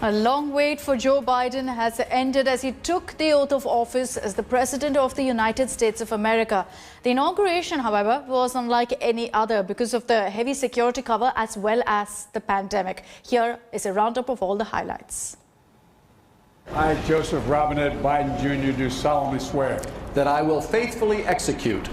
A long wait for Joe Biden has ended as he took the oath of office as the President of the United States of America. The inauguration, however, was unlike any other because of the heavy security cover as well as the pandemic. Here is a roundup of all the highlights. I, Joseph Robinette Biden Jr., do solemnly swear that I will faithfully execute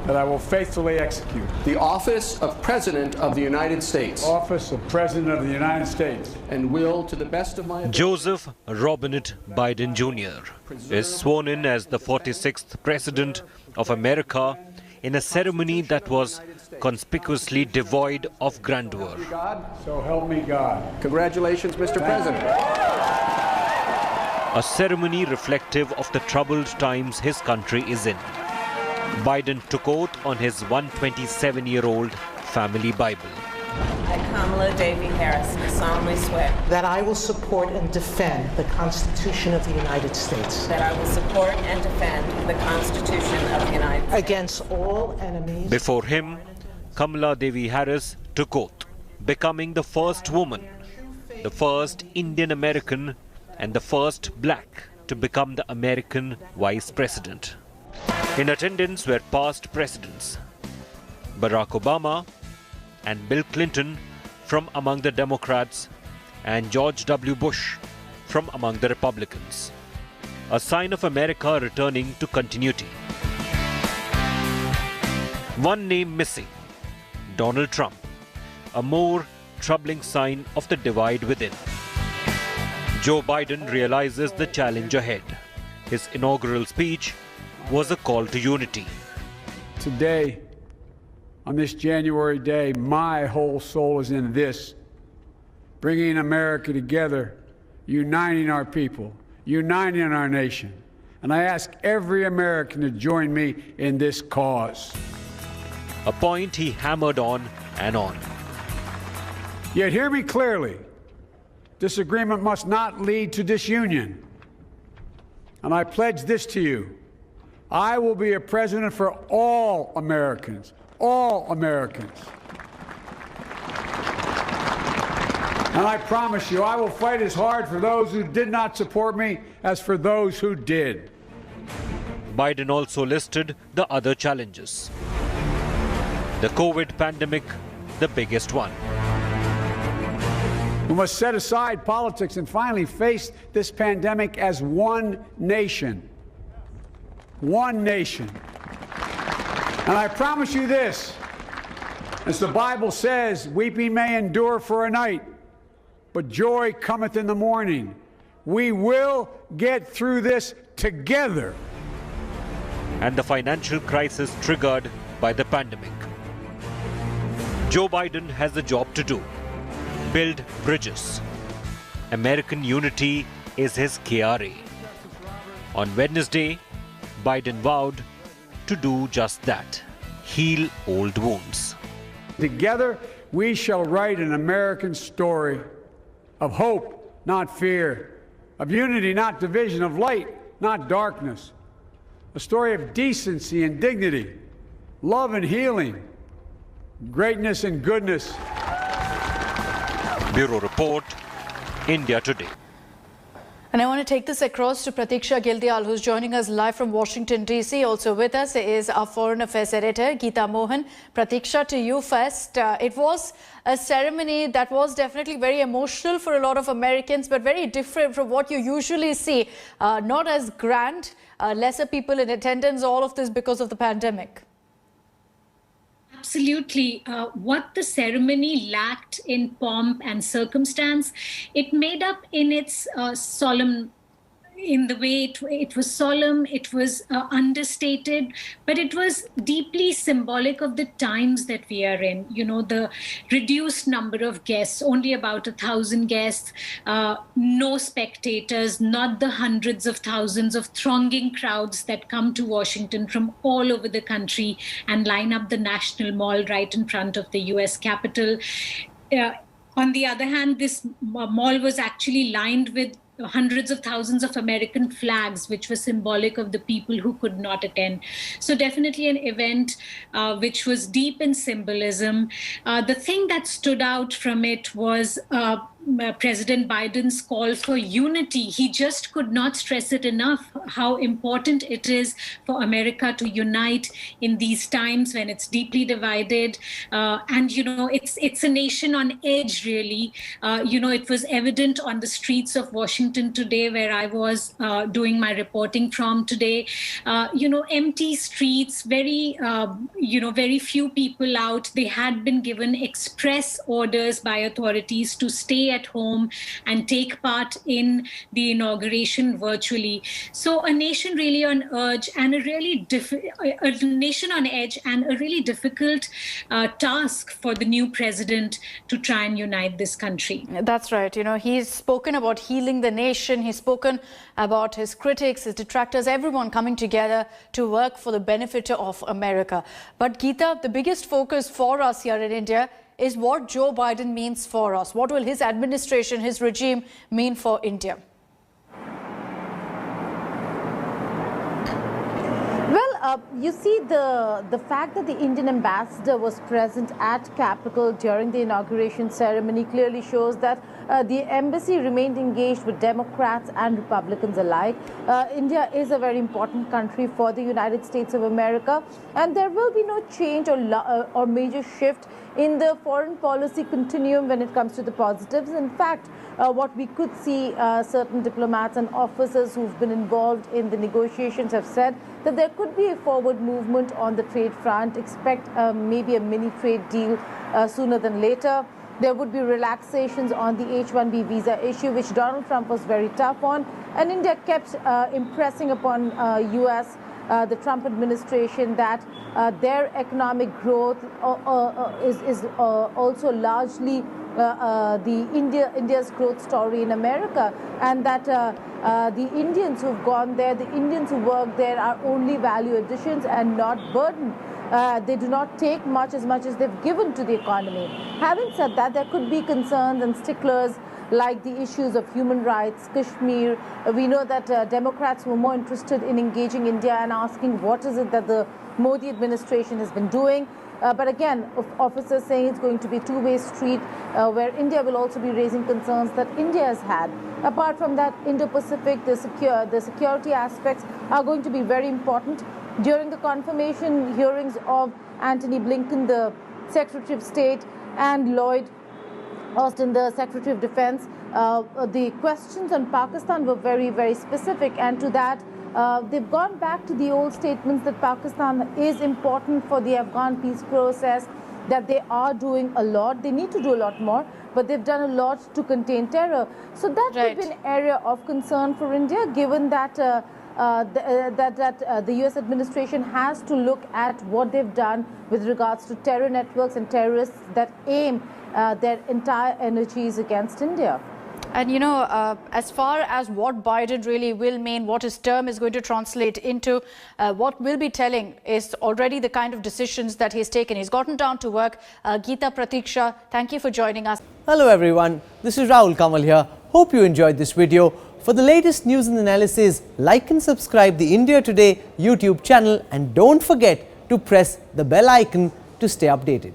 the office of President of the United States. Office of President of the United States. And will, to the best of my ability. Joseph Robinette Biden Jr. is sworn in as the 46th President of America in a ceremony that was conspicuously devoid of grandeur. So help me God. Congratulations, Mr. President. A ceremony reflective of the troubled times his country is in. Biden took oath on his 127-year-old family Bible. I, Kamala Harris, do solemnly swear that I will support and defend the Constitution of the United States. That I will support and defend the Constitution of the United States against all enemies. Before him, Kamala Harris took oath, becoming the first woman, the first Indian American, and the first black to become the American Vice President. In attendance were past presidents, Barack Obama and Bill Clinton from among the Democrats and George W. Bush from among the Republicans, a sign of America returning to continuity. One name missing, Donald Trump, a more troubling sign of the divide within. Joe Biden realizes the challenge ahead. His inaugural speech was a call to unity. Today, on this January day, my whole soul is in this, bringing America together, uniting our people, uniting our nation. And I ask every American to join me in this cause. A point he hammered on and on. Yet hear me clearly. Disagreement must not lead to disunion. And I pledge this to you. I will be a president for all Americans, all Americans. And I promise you, I will fight as hard for those who did not support me as for those who did. Biden also listed the other challenges. The COVID pandemic, the biggest one. We must set aside politics and finally face this pandemic as one nation. One nation. And I promise you this, as the Bible says, weeping may endure for a night, but joy cometh in the morning. We will get through this together. And the financial crisis triggered by the pandemic. Joe Biden has a job to do. Build bridges. American unity is his KRA. On Wednesday, Biden vowed to do just that, heal old wounds. Together, we shall write an American story of hope, not fear, of unity, not division, of light, not darkness, a story of decency and dignity, love and healing, greatness and goodness. Bureau Report, India Today. And I want to take this across to Pratiksha Gildial, who's joining us live from Washington, D.C. Also with us is our Foreign Affairs Editor, Geeta Mohan. Pratiksha, to you first. It was a ceremony that was definitely very emotional for a lot of Americans, but very different from what you usually see. Not as grand, lesser people in attendance, all of this because of the pandemic. Absolutely. What the ceremony lacked in pomp and circumstance, it made up in its solemn, in the way it was solemn, it was understated, but it was deeply symbolic of the times that we are in. You know, the reduced number of guests, only about 1,000 guests, no spectators, not the hundreds of thousands of thronging crowds that come to Washington from all over the country and line up the National Mall right in front of the US Capitol. On the other hand, this mall was actually lined with hundreds of thousands of American flags, which were symbolic of the people who could not attend. So definitely an event which was deep in symbolism. The thing that stood out from it was President Biden's call for unity. He just could not stress it enough how important it is for America to unite in these times when it's deeply divided. And, it's a nation on edge, really. It was evident on the streets of Washington today, where I was doing my reporting from today. Empty streets, very few people out. They had been given express orders by authorities to stay at home and take part in the inauguration virtually. So a nation really on edge and a nation on edge and a really difficult task for the new president to try and unite this country. That's right. He's spoken about healing the nation. He's spoken about his critics, his detractors, everyone coming together to work for the benefit of America. But Geeta, the biggest focus for us here in India is what Joe Biden means for us. What will his administration, his regime mean for India? Well, you see, the fact that the Indian ambassador was present at Capitol during the inauguration ceremony clearly shows that the embassy remained engaged with Democrats and Republicans alike. India is a very important country for the United States of America, and there will be no change or major shift in the foreign policy continuum when it comes to the positives. In fact, what we could see, certain diplomats and officers who've been involved in the negotiations have said that there could be a forward movement on the trade front. Expect maybe a mini trade deal sooner than later. There would be relaxations on the H-1B visa issue, which Donald Trump was very tough on. And India kept impressing upon US, the Trump administration, that their economic growth is also largely India's growth story in America, and that the Indians who've gone there, the Indians who work there, are only value additions and not burden. They do not take as much as they've given to the economy. Having said that, there could be concerns and sticklers like the issues of human rights, Kashmir. We know that Democrats were more interested in engaging India and asking what is it that the Modi administration has been doing. But again, officers saying it's going to be a two-way street, where India will also be raising concerns that India has had. Apart from that, Indo-Pacific, the security aspects are going to be very important. During the confirmation hearings of Antony Blinken, the Secretary of State, and Lloyd Austin, the Secretary of Defense, the questions on Pakistan were very, very specific. And to that, they've gone back to the old statements that Pakistan is important for the Afghan peace process, that they are doing a lot. They need to do a lot more, but they've done a lot to contain terror. So that could be an area of concern for India, given that the US administration has to look at what they've done with regards to terror networks and terrorists that aim their entire energies against India. And as far as what Biden really will mean, what his term is going to translate into, what we'll be telling is already the kind of decisions that he's taken. He's gotten down to work. Geeta, Pratiksha, thank you for joining us. Hello everyone, this is Rahul Kamal here. Hope you enjoyed this video. For the latest news and analysis, like and subscribe the India Today YouTube channel, and don't forget to press the bell icon to stay updated.